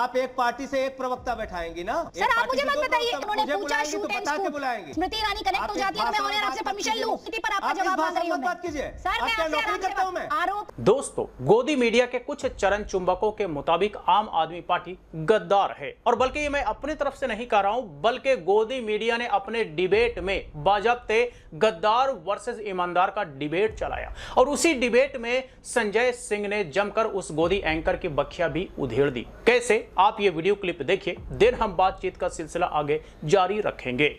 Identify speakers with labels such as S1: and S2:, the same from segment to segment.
S1: आप एक पार्टी से एक प्रवक्ता बैठाएंगी ना?
S2: सर आप मुझे मत बताइए, उन्होंने पूछा शूट एंड स्कूट
S1: बुलाएंगे।
S2: स्मृति ईरानी कनेक्ट हो जाती है, मैं उन्हें आपसे परमिशन लूं, इसी पर आपका जवाब मांग रही हूं मैं। सर मैं आपसे आराम से आरोप।
S3: दोस्तों, गोदी मीडिया के कुछ चरण चुंबकों के मुताबिक आम आदमी पार्टी गद्दार है, और बल्कि ये मैं अपनी तरफ से नहीं कह रहा हूं, बल्कि गोदी मीडिया ने अपने डिबेट में बाज़ाब्ते गद्दार वर्सेस ईमानदार का डिबेट चलाया, और उसी डिबेट में संजय सिंह ने जमकर उस गोदी एंकर की बखिया भी उधेड़ दी। कैसे, आप ये वीडियो क्लिप देखिए, देन हम बातचीत का सिलसिला आगे जारी रखेंगे।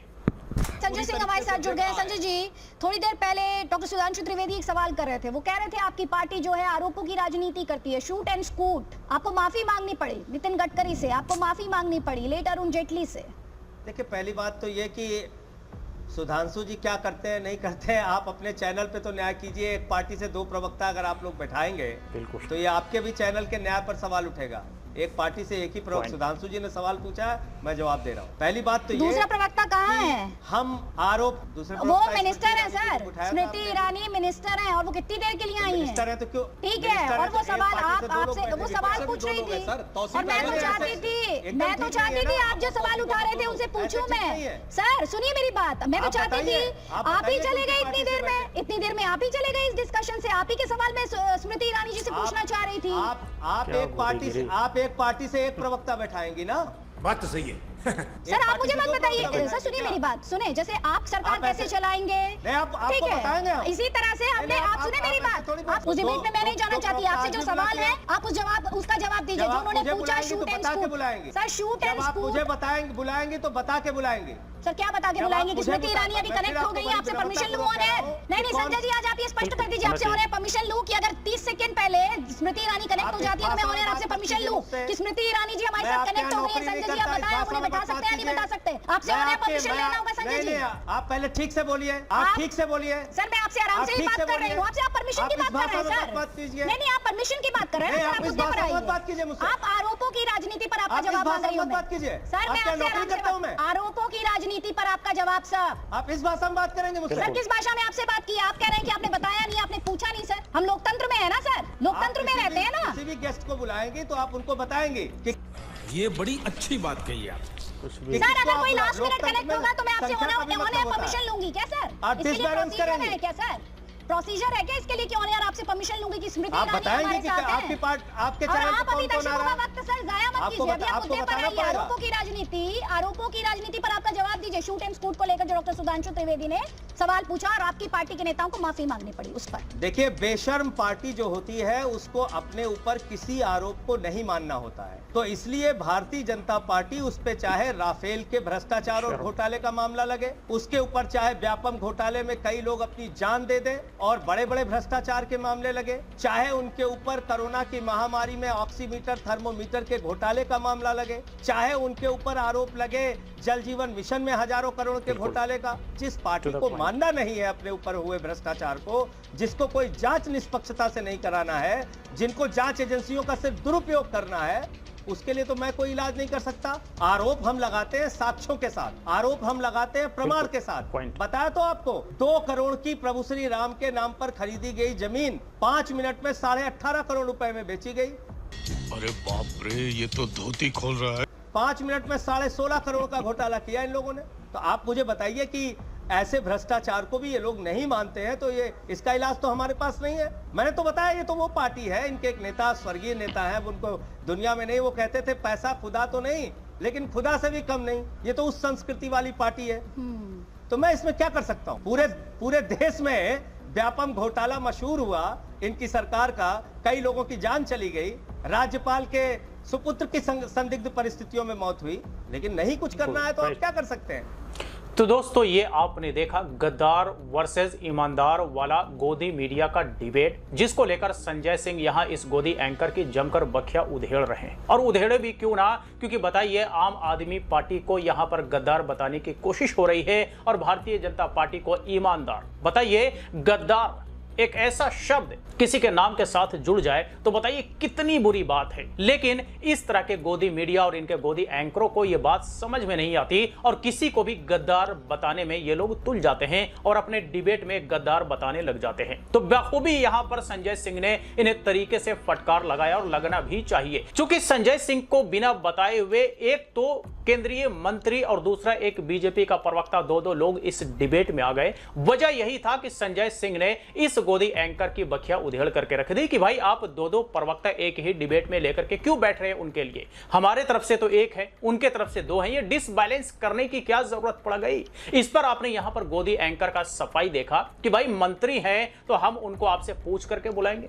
S2: संजय सिंह हमारे साथ जुड़ गए। संजय जी, थोड़ी देर पहले डॉक्टर सुधांशु त्रिवेदी एक सवाल कर रहे थे, वो कह रहे थे आपकी पार्टी जो है आरोपों की राजनीति करती है, शूट एंड स्कूट। आपको माफी मांगनी पड़ी नितिन गडकरी से, आपको माफी मांगनी पड़ी लेट अरुण जेटली से।
S1: देखिए, पहली बात तो ये कि सुधांशु जी क्या करते हैं नहीं करते हैं, आप अपने चैनल पे तो न्याय कीजिए। एक पार्टी से दो प्रवक्ता अगर आप लोग बैठाएंगे तो ये आपके भी चैनल के न्याय पर सवाल उठेगा। एक पार्टी से एक ही प्रवक्ता, सुधांशु जी ने सवाल पूछा है, मैं जवाब दे रहा हूँ। पहली बात तो ये,
S2: दूसरा प्रवक्ता कहाँ है?
S1: हम आरोप दूसरे
S2: वो मिनिस्टर है सर, स्मृति ईरानी मिनिस्टर है, और वो कितनी देर के लिए आई है?
S1: मिनिस्टर है तो क्यों?
S2: ठीक है, और वो सवाल आपसे वो सवाल पूछ रही थी, और मैं तो चाहती थी आप जो सवाल उठा रहे थे उनसे पूछूं मैं। सर सुनिए मेरी बात, मैं तो चाहती थी आप ही चले गए इतनी देर में आप ही चले गए इस डिस्कशन से। आप ही के सवाल में स्मृति ईरानी जी से पूछना चाह रही थी।
S1: आप एक पार्टी से एक प्रवक्ता बैठाएंगी ना?
S4: बात तो सही है।
S2: सर आप मुझे मत बताइए, सर सुनिए मेरी बात, सुने, जैसे आप सरकार कैसे चलाएंगे, ठीक है, इसी तरह से हमने, आप सुने मेरी बात, आप उस डिबेट में मैं नहीं जाना चाहती, आपसे जो सवाल है आप उसका जवाब दीजिए जो उन्होंने पूछा। Shoot and scoot sir, shoot and scoot
S1: मुझे बताएंगे, बुलाएंगे तो बता के बुलाएंगे।
S2: सर क्या बता के बुलाएंगे कि स्मृति ईरानी अभी कनेक्ट हो गई है, आपसे परमिशन लूं? नहीं संजय जी, आज आप ये स्पष्ट कर दीजिए, आपसे उन्हें परमिशन लूं कि अगर 30 सेकंड पहले स्मृति ईरानी कनेक्ट हो जाती है तो मैं उन्हें आपसे परमिशन लूं कि स्मृति ईरानी जी हमारे साथ कनेक्ट हो गई है। संजय जी आप बताएं, उन्हें बैठा सकते हैं नहीं बैठा सकते? आपसे उन्हें परमिशन लेना होगा संजय जी।
S1: आप पहले ठीक से बोलिए, आप ठीक से बोलिए।
S2: सर मैं आपसे आराम से ही बात कर रही हूँ, आपसे आप परमिशन की बात कर रहे हैं सर। नहीं आप परमिशन की बात कर रहे हैं, आप मुद्दे पर आइए। आप आरोपों की राजनीति पर आपका जवाब मांग रही हूँ सर, मैं आपसे आराम से आरोपों की राजनीति पर आपका जवाब। सर
S1: आप इस भाषा में बात करेंगे मुझसे?
S2: सर किस भाषा में आपसे बात की? आप कह रहे हैं कि आपने बताया नहीं, आपने पूछा नहीं। सर हम लोकतंत्र में है ना सर, लोकतंत्र में रहते हैं ना।
S1: किसी भी गेस्ट को बुलाएंगे तो आप उनको बताएंगे कि
S4: ये बड़ी अच्छी बात कही आप।
S2: सर अगर कोई लास्ट मिनट कनेक्ट होगा तो मैं आपसे उन्हें परमिशन लूंगी क्या सर? इसके लिए प्रोसीजर है क्या सर? प्रोसीजर है क्या इसके लिए कि ऑनर आपसे परमिशन लूंगी कि स्मृति ईरानी हमारे साथ है?
S1: आपकी पार्ट आपके चैनल
S2: आप अभी तक वक्त सर जाया मत कीजिए, अभी आप मुद्दे पर आइए। आरोपों की राजनीति पर आपका जवाब दीजिए। शूट एंड स्कूट को लेकर जो डॉक्टर सुधांशु त्रिवेदी ने सवाल पूछा और आपकी पार्टी के नेताओं को माफी मांगनी पड़ी उस पर।
S1: देखिए, बेशर्म पार्टी जो होती है उसको अपने ऊपर किसी आरोप को नहीं मानना होता है, तो इसलिए भारतीय जनता पार्टी उस पे चाहे राफेल के भ्रष्टाचार और घोटाले का मामला लगे, उसके ऊपर चाहे व्यापम घोटाले में कई लोग अपनी जान दे दें और बड़े बड़े भ्रष्टाचार के मामले लगे, चाहे उनके ऊपर कोरोना की महामारी में ऑक्सीमीटर थर्मोमीटर के घोटाले का मामला लगे, चाहे उनके ऊपर आरोप लगे जल जीवन मिशन में हजारों करोड़ के घोटाले का। जिस पार्टी को मानना नहीं है अपने ऊपर हुए भ्रष्टाचार को, जिसको कोई जांच निष्पक्षता से नहीं कराना है, जिनको जांच एजेंसियों का सिर्फ दुरुपयोग करना है, उसके लिए तो मैं कोई इलाज नहीं कर सकता। आरोप हम लगाते हैं साक्ष्यों के साथ, आरोप हम लगाते हैं प्रमाण के साथ। बताया तो आपको, 2 करोड़ की प्रभु श्री राम के नाम पर खरीदी गई जमीन 5 मिनट में 18.5 करोड़ रुपए में बेची गई।
S5: अरे बाप रे, ये तो धोती खोल रहा है।
S1: 5 मिनट में 16.5 करोड़ का घोटाला किया इन लोगों ने। तो आप मुझे बताइए कि ऐसे भ्रष्टाचार को भी ये लोग नहीं मानते हैं, तो ये इसका इलाज तो हमारे पास नहीं है। मैंने तो बताया, ये तो वो पार्टी है, इनके एक नेता स्वर्गीय नेता है, उनको दुनिया में नहीं, वो कहते थे पैसा खुदा तो नहीं लेकिन खुदा से भी कम नहीं। ये तो उस संस्कृति वाली पार्टी है। तो मैं इसमें क्या कर सकता हूँ? पूरे देश में व्यापम घोटाला मशहूर हुआ, इनकी सरकार का, कई लोगों की जान चली गई, राज्यपाल के सुपुत्र की संदिग्ध परिस्थितियों में मौत हुई, लेकिन नहीं कुछ करना है तो आप क्या कर सकते हैं?
S3: तो दोस्तों, ये आपने देखा गद्दार वर्सेस ईमानदार वाला गोदी मीडिया का डिबेट, जिसको लेकर संजय सिंह यहां इस गोदी एंकर की जमकर बखिया उधेड़ रहे हैं। और उधेड़े भी क्यों ना, क्योंकि बताइए आम आदमी पार्टी को यहां पर गद्दार बताने की कोशिश हो रही है और भारतीय जनता पार्टी को ईमानदार। बताइए, गद्दार एक ऐसा शब्द किसी के नाम के साथ जुड़ जाए तो बताइए कितनी बुरी बात है। लेकिन इस तरह के गोदी मीडिया और इनके गोदी एंकरों को यह बात समझ में नहीं आती और किसी को भी गद्दार बताने में ये लोग तुल जाते हैं और अपने डिबेट में गद्दार बताने लग जाते हैं। तो बखूबी यहां पर संजय सिंह ने इन्हें तरीके से फटकार लगाया और लगना भी चाहिए, क्योंकि संजय सिंह को बिना बताए हुए एक तो केंद्रीय मंत्री और दूसरा एक बीजेपी का प्रवक्ता दो लोग इस डिबेट में आ गए। वजह यही था कि संजय सिंह ने इस गोदी एंकर की बखिया उधेड़ करके रख दी कि भाई आप दो प्रवक्ता एक ही डिबेट में लेकर के क्यों बैठ रहे हैं उनके लिए, हमारे तरफ से तो एक है, उनके तरफ से दो है, ये डिसबैलेंस करने की क्या जरूरत पड़ गई। इस पर आपने यहां पर गोदी एंकर का सफाई देखा कि भाई मंत्री हैं तो हम उनको आपसे पूछ करके बुलाएंगे।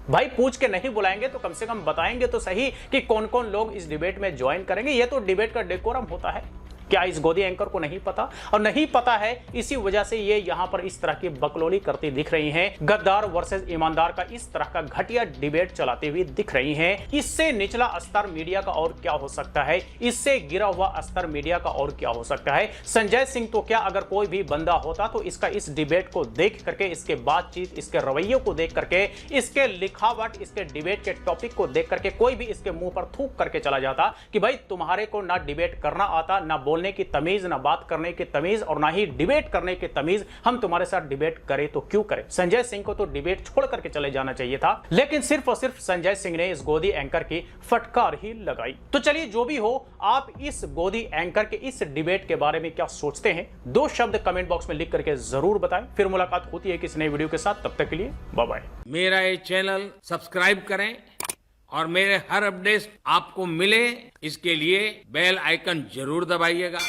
S3: भाई पूछ के नहीं बुलाएंगे तो कम से कम बताएंगे तो सही कि कौन कौन लोग इस डिबेट में ज्वाइन करेंगे। ये तो डिबेट का डेकोरम होता है। क्या इस गोदी एंकर को नहीं पता? और नहीं पता है, इसी वजह से ये यहां पर इस तरह की बकलोली करती दिख रही हैं। गद्दार वर्सेस ईमानदार का इस तरह का घटिया डिबेट चलाती हुई दिख रही हैं। इससे निचला स्तर मीडिया का और क्या हो सकता है, इससे गिरा हुआ स्तर मीडिया का और क्या हो सकता है। संजय सिंह तो क्या, अगर कोई भी बंदा होता तो इसका इस डिबेट को देख करके, इसके बातचीत, इसके रवैये को देख करके, इसके लिखावट, इसके डिबेट के टॉपिक को देख करके कोई भी इसके मुंह पर थूक करके चला जाता कि भाई तुम्हारे को ना डिबेट करना आता, ना बोलने की तमीज, ना बात करने की तमीज और ना ही डिबेट करने की तमीज, हम तुम्हारे साथ डिबेट करें तो क्यों करें। संजय सिंह को तो डिबेट छोड़ करके चले जाना चाहिए था, लेकिन सिर्फ और सिर्फ संजय सिंह ने इस गोदी एंकर की फटकार ही लगाई। तो चलिए जो भी हो, आप इस गोदी एंकर के इस डिबेट के बारे में क्या सोचते हैं, दो शब्द कमेंट बॉक्स में लिख करके जरूर बताएं। फिर मुलाकात होती है किसी नए वीडियो के साथ, तब तक के लिए बाय बाय।
S4: मेरा ये चैनल सब्सक्राइब करें और मेरे हर अपडेट आपको मिले, इसके लिए बेल आइकन जरूर दबाइएगा।